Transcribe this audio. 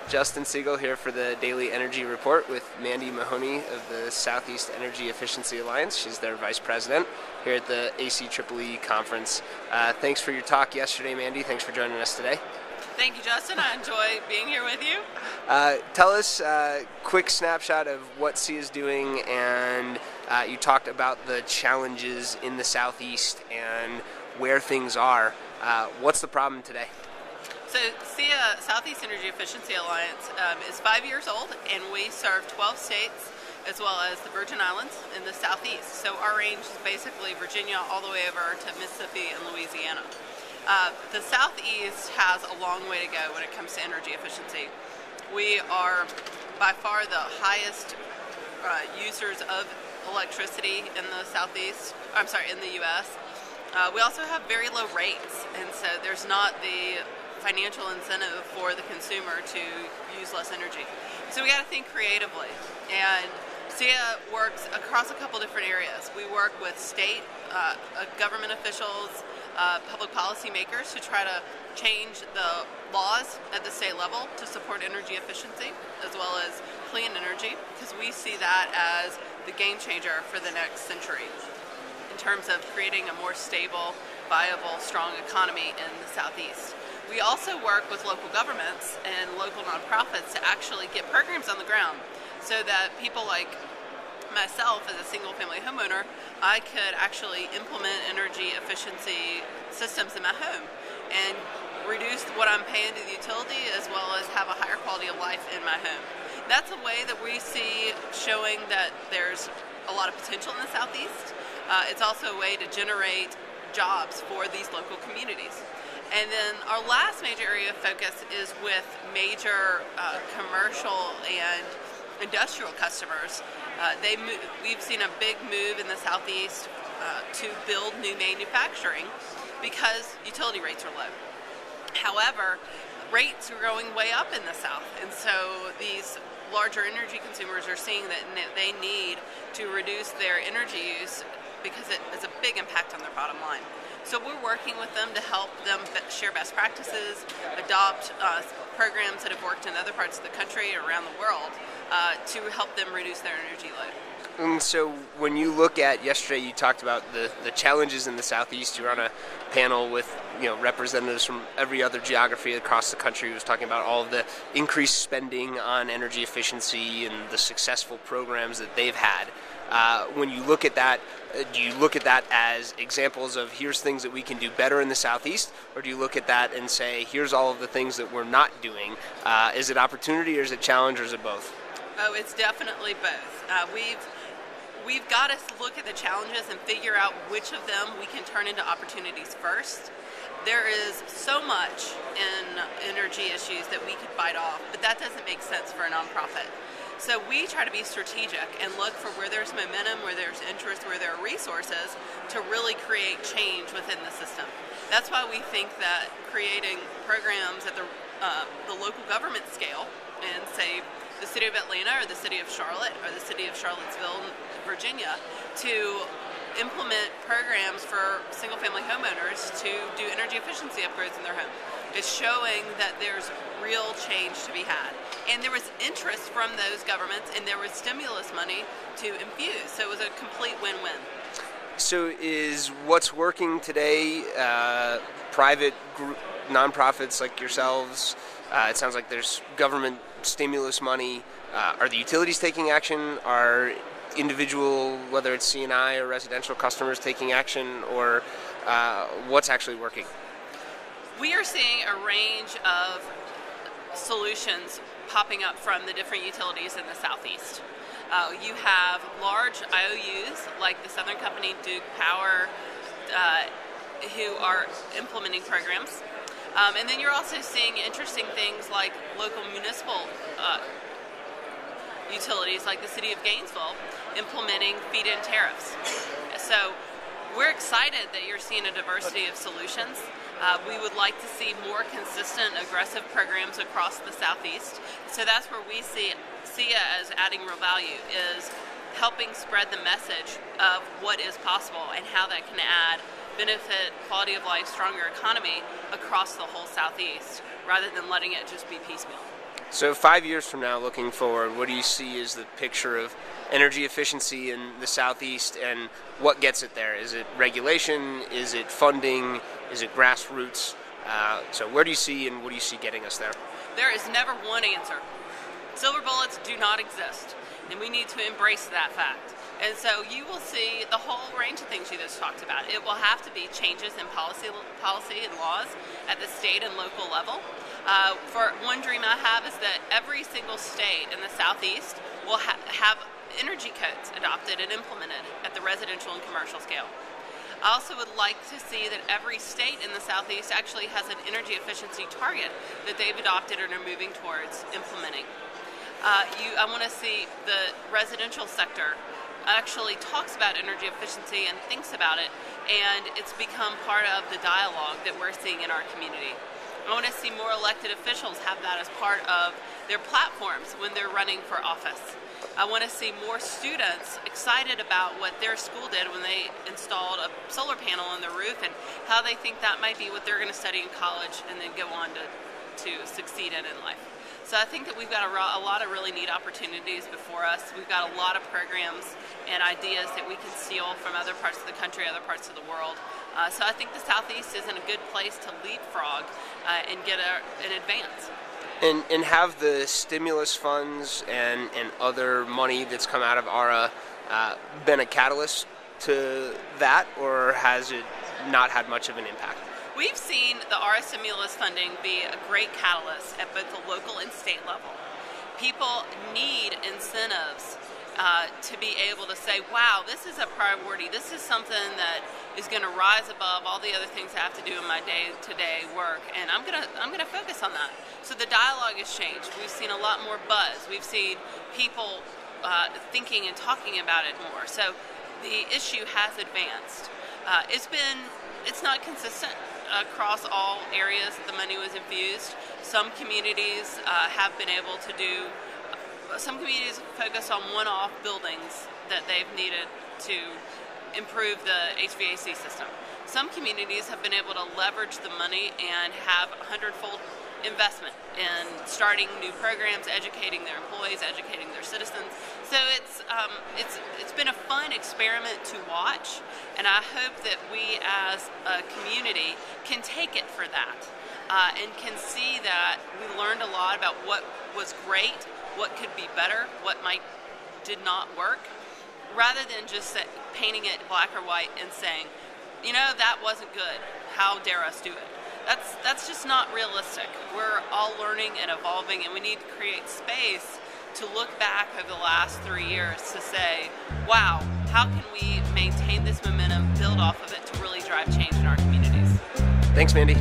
Justin Siegel here for the Daily Energy Report with Mandy Mahoney of the Southeast Energy Efficiency Alliance. She's their vice president here at the ACEEE conference. Thanks for your talk yesterday, Mandy. Thanks for joining us today. Thank you, Justin. I enjoy being here with you. Tell us a quick snapshot of what SEIA is doing, and you talked about the challenges in the Southeast and where things are. What's the problem today? So SEIA, Southeast Energy Efficiency Alliance, is 5 years old, and we serve 12 states as well as the Virgin Islands in the Southeast. So our range is basically Virginia all the way over to Mississippi and Louisiana. The Southeast has a long way to go when it comes to energy efficiency. We are by far the highest users of electricity in the Southeast, in the U.S. We also have very low rates, and so there's not the financial incentive for the consumer to use less energy. So we got to think creatively, and SEIA works across a couple different areas. We work with state government officials, public policy makers to try to change the laws at the state level to support energy efficiency as well as clean energy, because we see that as the game changer for the next century in terms of creating a more stable, viable, strong economy in the Southeast. We also work with local governments and local nonprofits to actually get programs on the ground so that people like myself as a single-family homeowner, I could actually implement energy efficiency systems in my home and reduce what I'm paying to the utility as well as have a higher quality of life in my home. That's a way that we see showing that there's a lot of potential in the Southeast. It's also a way to generate jobs for these local communities. And then our last major area of focus is with major commercial and industrial customers. We've seen a big move in the Southeast to build new manufacturing because utility rates are low. However, rates are going way up in the South, and so these larger energy consumers are seeing that they need to reduce their energy use because it has a big impact on their bottom line. So we're working with them to help them share best practices, adopt programs that have worked in other parts of the country or around the world to help them reduce their energy load. And so when you look at yesterday, you talked about the challenges in the Southeast. You were on a panel with representatives from every other geography across the country who was talking about all of the increased spending on energy efficiency and the successful programs that they've had. When you look at that, do you look at that as examples of here's things that we can do better in the Southeast, or do you look at that and say here's all of the things that we're not doing? Is it opportunity, or is it challenge, or is it both? Oh, it's definitely both. We've got to look at the challenges and figure out which of them we can turn into opportunities first. There is so much in energy issues that we could bite off, but that doesn't make sense for a nonprofit. So we try to be strategic and look for where there's momentum, where there's interest, where there are resources to really create change within the system. That's why we think that creating programs at the local government scale in, say, the city of Atlanta or the city of Charlotte or the city of Charlottesville, Virginia, to implement programs for single-family homeowners to do energy efficiency upgrades in their home. It's showing that there's real change to be had. And there was interest from those governments, and there was stimulus money to infuse. So it was a complete win-win. So is what's working today private nonprofits like yourselves? It sounds like there's government stimulus money. Are the utilities taking action? Are individual, whether it's C&I or residential customers, taking action? Or what's actually working? We are seeing a range of solutions popping up from the different utilities in the Southeast. You have large IOUs like the Southern Company, Duke Power, who are implementing programs. And then you're also seeing interesting things like local municipal utilities like the city of Gainesville implementing feed-in tariffs. So We're excited that you're seeing a diversity of solutions. We would like to see more consistent, aggressive programs across the Southeast. So that's where we see SEIA as adding real value, is helping spread the message of what is possible and how that can add benefit, quality of life, stronger economy across the whole Southeast, rather than letting it just be piecemeal. So 5 years from now, looking forward, what do you see as the picture of energy efficiency in the Southeast, and what gets it there? Is it regulation? Is it funding? Is it grassroots? So where do you see, and what do you see getting us there? There is never one answer. Silver bullets do not exist, and we need to embrace that fact. And so you will see the whole range of things you just talked about. It will have to be changes in policy and laws at the state and local level. For one dream I have is that every single state in the Southeast will have energy codes adopted and implemented at the residential and commercial scale. I also would like to see that every state in the Southeast actually has an energy efficiency target that they've adopted and are moving towards implementing. I want to see the residential sector actually talks about energy efficiency and thinks about it, and it's become part of the dialogue that we're seeing in our community. I want to see more elected officials have that as part of their platforms when they're running for office. I want to see more students excited about what their school did when they installed a solar panel on their roof, and how they think that might be what they're going to study in college and then go on to succeed in life. So I think that we've got a lot of really neat opportunities before us. We've got a lot of programs and ideas that we can steal from other parts of the country, other parts of the world. So I think the Southeast is in a good place to leapfrog and get an advance. And have the stimulus funds and other money that's come out of ARA been a catalyst to that, or has it not had much of an impact? We've seen the ARA stimulus funding be a great catalyst at both the local and state level. People need incentives to be able to say, wow, this is a priority. This is something that is going to rise above all the other things I have to do in my day-to-day work, and I'm gonna focus on that. So the dialogue has changed. We've seen a lot more buzz. We've seen people thinking and talking about it more. So the issue has advanced. It's not consistent across all areas that the money was infused. Some communities have been able to do. Some communities focus on one-off buildings that they've needed to improve the HVAC system. Some communities have been able to leverage the money and have a 100-fold investment in starting new programs, educating their employees, educating their citizens. So it's been a fun experiment to watch, and I hope that we as a community can take it for that and can see that we learned a lot about what was great, what could be better, what did not work, rather than just painting it black or white and saying, you know, that wasn't good, how dare us do it. That's just not realistic. We're all learning and evolving, and we need to create space to look back over the last 3 years to say, wow, how can we maintain this momentum, build off of it to really drive change in our communities? Thanks, Mandy.